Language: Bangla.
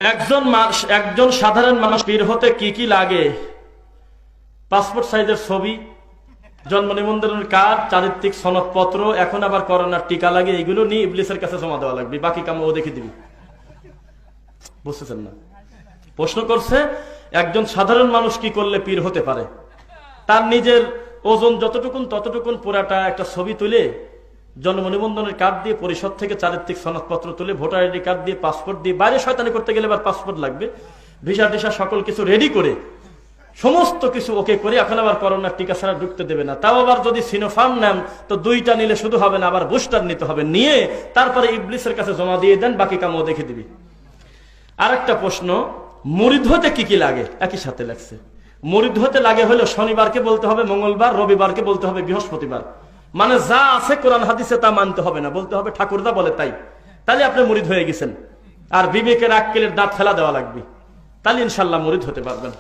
একজন সাধারণ মানুষ পীর হতে কি কি লাগে? পাসপোর্ট সাইজের ছবি, জন্ম নিবন্ধনের কার্ড, চারিত্রিক সনদপত্র, এখন আবার করোনার টিকা লাগে, এগুলো নিয়ে ইবলিসের কাছে জমা দেওয়া লাগবে, বাকি কাম ও দেখে দিবি। বুঝতেছেন না? প্রশ্ন করছে একজন সাধারণ মানুষ কি করলে পীর হতে পারে। তার নিজের ওজন যতটুকুন ততটুকুন পুরাটা একটা ছবি তুলে, জন্ম নিবন্ধনের কার্ড দিয়ে, পরিষদ থেকে চারিত্রিক সনদপত্র তুলে, ভোটার আইডি কার্ড দিয়ে, পাসপোর্ট দিয়ে, বাইরে শয়তানি করতে গেলে আবার পাসপোর্ট লাগবে, ভিসা টিসা সকল কিছু রেডি করে, সমস্ত কিছু ওকে করে, এখন আবার করোনার টিকা ছাড়া ঢুকতে দেবে না। তাও আবার যদি সিনোফার্ম নেন তো 2টা নিলে শুধু হবে না, আবার বুস্টার নিতে হবে, নিয়ে তারপরে ইবলিসের কাছে জমা দিয়ে দেন, বাকি কামও দেখে দিবি। আরেকটা প্রশ্ন, মুরিদ হতে কি কি লাগে? একই সাথে লাগছে। মুরিদ হতে লাগে হলো শনিবারকে বলতে হবে মঙ্গলবার, রবিবারকে বলতে হবে বৃহস্পতিবার। মানে যা আছে কোরআন হাদিসে তা মানতে হবে না, বলতে হবে ঠাকুরদা বলে তাই। তাহলে আপনি মুরিদ হয়ে গেছেন। আর বিবেকের আক্কেলের দাঁত ফেলা দেওয়া লাগবে, তাহলে ইনশাল্লাহ মুরিদ হতে পারবেন।